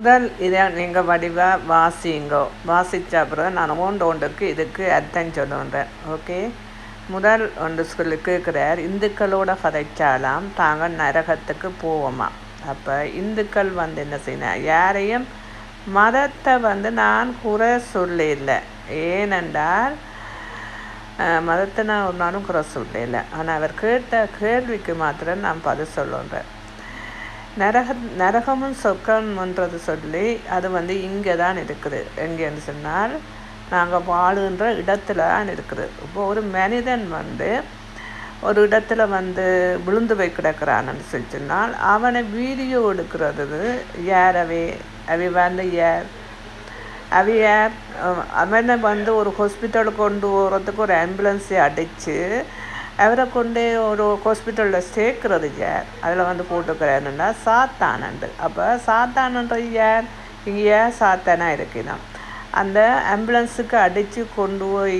முதல் இதை நீங்கள் வடிவாக வாசிங்கோ. வாசித்த அப்புறம் நான் ஒன்றுக்கு இதுக்கு அர்த்தம் சொல்லுன்றேன். ஓகே, முதல் ஒன்று சொல்லி கேட்குறார், இந்துக்களோட கதைச்சாலாம் தாங்கள் நரகத்துக்கு போவோமா. அப்போ இந்துக்கள் என்ன செய்யணும், யாரையும் மதத்தை நான் குறை சொல்ல, ஏனென்றால் மதத்தை நான் ஒரு நாளும் குறை சொல்ல. ஆனால் அவர் கேட்ட கேள்விக்கு மாத்திரம் நான் பதில் சொல்லுன்றேன். நரகமும் சொர்க்கம்ன்றது சொல்லி அது இங்கே தான் இருக்குது. எங்கேன்னு சொன்னால் நாங்கள் வாழுகின்ற இடத்துல தான் இருக்குது. இப்போ ஒரு மனிதன் ஒரு இடத்துல விழுந்து போய் கிடக்கிறான்னு சொன்னால் அவனை வீடியோ எடுக்கிறது யார்? யார் அவனை ஒரு ஹாஸ்பிட்டலுக்கு கொண்டு போகிறதுக்கு ஒரு ஆம்புலன்ஸை அடித்து அவரை கொண்டே ஒரு ஹாஸ்பிட்டலில் சேர்க்கறது யார்? அதில் போட்டுக்கிறேன்னா சாத்தானண்டு. அப்போ சாத்தானன்றது யார்? இங்கே ஏன் சாத்தானாக இருக்கிறான்? அந்த ஆம்புலன்ஸுக்கு அடித்து கொண்டு போய்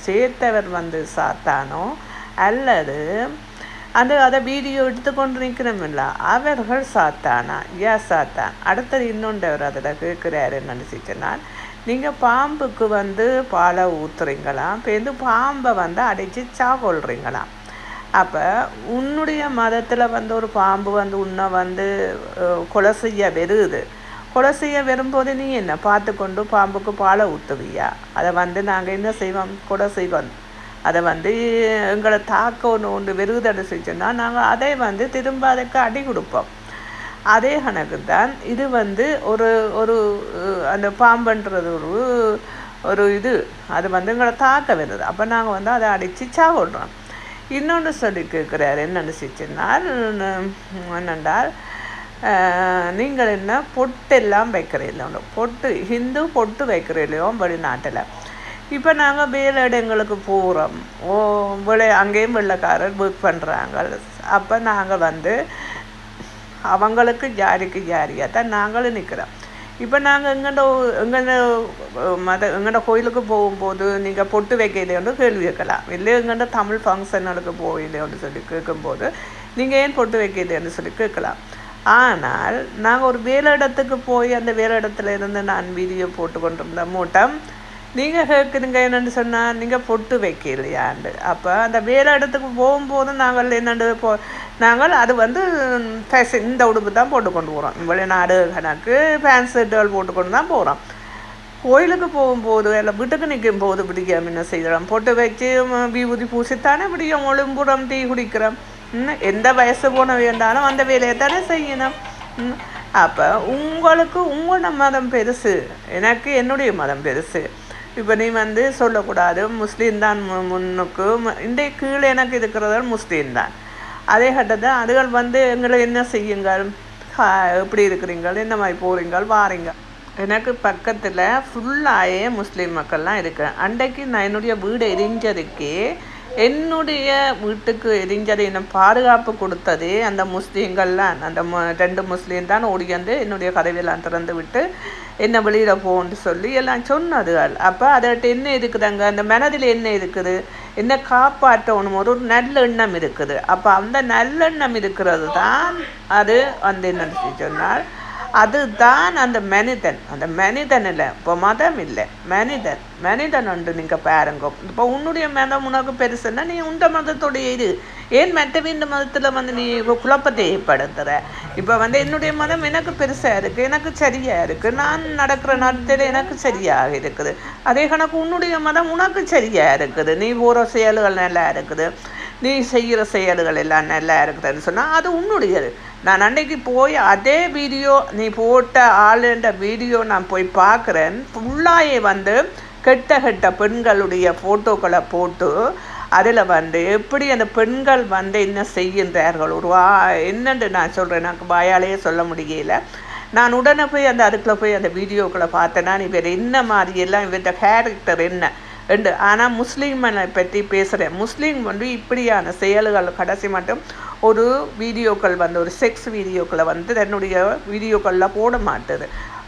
சேர்த்தவர் சாத்தானோ அல்லது அதை வீடியோ எடுத்து கொண்டு நிற்கணுமில்ல அவர்கள் சாத்தானா? ஏன் சாத்தான்? அடுத்தது இன்னொன்று அவர் அதில் கேட்குறாரு நினச்சிச்சுன்னா, நீங்கள் பாம்புக்கு பாலை ஊற்றுறீங்களாம், இப்போ பாம்பை அடித்து சாகொள்றீங்களாம். அப்போ உன்னுடைய மதத்தில் ஒரு பாம்பு உன்னை கொலை செய்ய வருது. கொலை செய்ய வரும்போது நீ என்ன பார்த்து கொண்டு பாம்புக்கு பாலை ஊற்றுவியா? அதை நாங்கள் என்ன செய்வோம்? கொலை செய்வோம். அதை எங்களை தாக்க ஒன்று வெறுதடை செஞ்சோன்னா நாங்கள் அதை திரும்ப அதுக்கு அடி கொடுப்போம். அதே கணக்கு தான் இது ஒரு ஒரு அந்த பாம்புன்றது ஒரு இது அது எங்களை தாக்க வருது. அப்போ நாங்கள் அதை அடித்து சாவிடுறோம். இன்னொன்று சொல்லி கேட்குறாரு என்ன நினச்சிச்சுன்னால், என்னென்றால் நீங்கள் என்ன பொட்டெல்லாம் வைக்கிறீங்களோ, பொட்டு ஹிந்து பொட்டு வைக்கிறீங்களோ வெளிநாட்டில். இப்போ நாங்கள் வேலை இடங்களுக்கு போகிறோம், அங்கேயும் வெள்ளைக்காரர் ஒர்க் பண்ணுறாங்க. அப்போ நாங்கள் அவங்களுக்கு ஜாரியாக தான் நாங்களும் நிற்கிறோம். இப்போ நாங்கள் எங்கள்ட கோயிலுக்கு போகும்போது நீங்கள் பொட்டு வைக்கலையோன்னு கேள்வி கேட்கலாம். இல்லை எங்கள்ட தமிழ் ஃபங்க்ஷனுக்கு போகலையோன்னு சொல்லி கேட்கும்போது நீங்கள் ஏன் பொட்டு வைக்கலையோன்னு சொல்லி கேட்கலாம். ஆனால் நாங்கள் ஒரு வேலை இடத்துக்கு போய் அந்த வேலை இடத்துல இருந்து நான் வீடியோ போட்டு கொண்டிருந்த மூட்டம் நீங்கள் கேட்குறீங்க என்னென்னு சொன்னால் நீங்கள் பொட்டு வைக்கலையாண்டு. அப்போ அந்த வேலை இடத்துக்கு போகும்போது நாங்கள் என்னென்று நாங்கள் அது ஃபேஷன் இந்த உடுப்பு தான் போட்டு கொண்டு போகிறோம். வெளிநாடு கணக்கு ஃபேன்ஸ் ஷர்ட்டுகள் போட்டுக்கொண்டு தான் போகிறோம். கோயிலுக்கு போகும்போது இல்லை வீட்டுக்கு நிற்கும் போது பிடிக்காம என்ன செய்கிறோம்? பொட்டு வச்சு விபூதி பூசித்தானே பிடிக்கும். ஒழுங்குறம் டீ குடிக்கிறோம். எந்த வயசு போன வேண்டாலும் அந்த வேலையை தானே செய்யணும். அப்போ உங்களுக்கு உங்களோட மதம் பெருசு, எனக்கு என்னுடைய மதம் பெருசு. இப்போ நீ சொல்லக்கூடாது முஸ்லீம் தான் முன்னுக்கு, இந்த கீழே எனக்கு இருக்கிறது முஸ்லீம் தான். அதே கட்டத்தை அதுகள் எங்களை என்ன செய்யுங்கள், எப்படி இருக்கிறீங்கள், என்ன மாதிரி போகிறீங்கள் வாரீங்க. எனக்கு பக்கத்தில் ஃபுல்லாகவே முஸ்லீம் மக்கள்லாம் இருக்கிறேன். அன்றைக்கு நான் என்னுடைய வீடு எரிஞ்சதுக்கே என்னுடைய வீட்டுக்கு எரிஞ்சதை என்ன பாதுகாப்பு கொடுத்ததே அந்த முஸ்லீம்கள்லாம். அந்த 2 முஸ்லீம் தான் ஓடி என்னுடைய கதவையெல்லாம் திறந்து விட்டு என்ன வெளியில் போன்னு சொல்லி எல்லாம் சொன்னதுகள். அப்போ அதற்கு என்ன இருக்குதுங்க, அந்த மனதில் என்ன இருக்குது, என்ன காப்பாற்றணும், ஒரு நல்லெண்ணம் இருக்குது. அப்போ அந்த நல்லெண்ணம் இருக்கிறது தான் அது என்ன சொன்னால் அதுதான் அந்த மனிதன் இல்லை. இப்போ மதம் இல்லை, மனிதன் உண்டு. நீங்கள் பாருங்க, இப்போ உன்னுடைய மதம் உனக்கு பெருசுன்னா நீ உண்ட மதத்தோடைய இது ஏன் மற்ற மதத்தில் நீ குழப்பத்தை ஏற்படுத்துகிற? இப்போ என்னுடைய மதம் எனக்கு பெருசாக இருக்குது, எனக்கு சரியாக இருக்குது, நான் நடக்கிற நாட்டில் எனக்கு சரியாக இருக்குது. அதே கணக்கு உன்னுடைய மதம் உனக்கு சரியாக இருக்குது, நீ போகிற செயல்கள் நல்லா இருக்குது, நீ செய்கிற செயல்கள் எல்லாம் நல்லா இருக்குதுன்னு சொன்னால் அது உன்னுடையது. நான் அன்றைக்கு போய் அதே வீடியோ நீ போட்ட ஆளுன்ற வீடியோ நான் போய் பார்க்குறேன். ஃபுல்லாகவே கெட்ட பெண்களுடைய ஃபோட்டோக்களை போட்டு அதில் எப்படி அந்த பெண்கள் என்ன செய்கின்றார்கள் என்னென்று நான் சொல்கிறேன். எனக்கு வாயாலேயே சொல்ல முடியல. நான் உடனே போய் அதுக்குள்ளே போய் அந்த வீடியோக்களை பார்த்தேன்னா இவர் என்ன மாதிரியெல்லாம் இவர்கிட்ட கேரக்டர் என்ன ரெண்டு. ஆனால் முஸ்லீமை பற்றி பேசுகிறேன். முஸ்லீம் இப்படியான செயல்கள் கடைசி மட்டும் ஒரு வீடியோக்கள் ஒரு செக்ஸ் வீடியோக்களை தன்னுடைய வீடியோக்களில் போட மாட்டுது.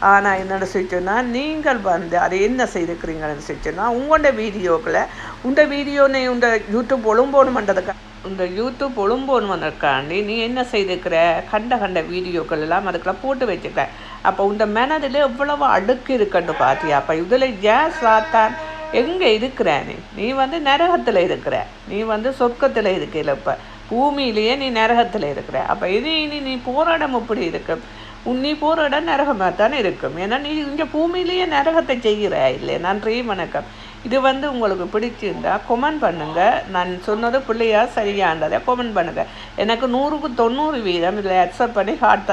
ஆனால் என்னென்னு சொல்லிச்சோன்னா நீங்கள் அதை என்ன செய்திருக்கிறீங்கன்னு சொல்லிச்சோன்னா உங்களோட வீடியோக்களை உண்ட வீடியோனை உண்ட யூடியூப் ஒழும்போணுமன்றதுக்கு இந்த யூடியூப் ஒழும்போணுமன்றதுக்காண்டி நீ என்ன செய்திருக்கிற கண்ட வீடியோக்கள் எல்லாம் அதுக்கெல்லாம் போட்டு வச்சுக்கிறேன். அப்போ இந்த மனதில் எவ்வளவு அடுக்கு இருக்கட்டு பார்த்தியா? அப்போ இதில் ஏன் சாத்தான் எங்கே இருக்கிறானே? நீ வந்து நரகத்தில் இருக்கிற, நீ வந்து சொர்க்கத்தில் இருக்கல, இப்போ பூமியிலேயே நீ நரகத்தில் இருக்கிற. அப்போ இனி நீ போராடம் எப்படி இருக்கும்? நீ போகிற இடம் நரகமாக தானே இருக்கும். ஏன்னா நீ இங்கே பூமியிலேயே நரகத்தை செய்கிற இல்லை. நன்றி, வணக்கம். இது வந்து உங்களுக்கு பிடிச்சிருந்தா கொமெண்ட் பண்ணுங்கள். நான் சொன்னது பிள்ளையா சரியான்றதை கொமெண்ட் பண்ணுங்கள். எனக்கு 100க்கு 90% இதில் அக்செப்ட் பண்ணி ஹார்ட்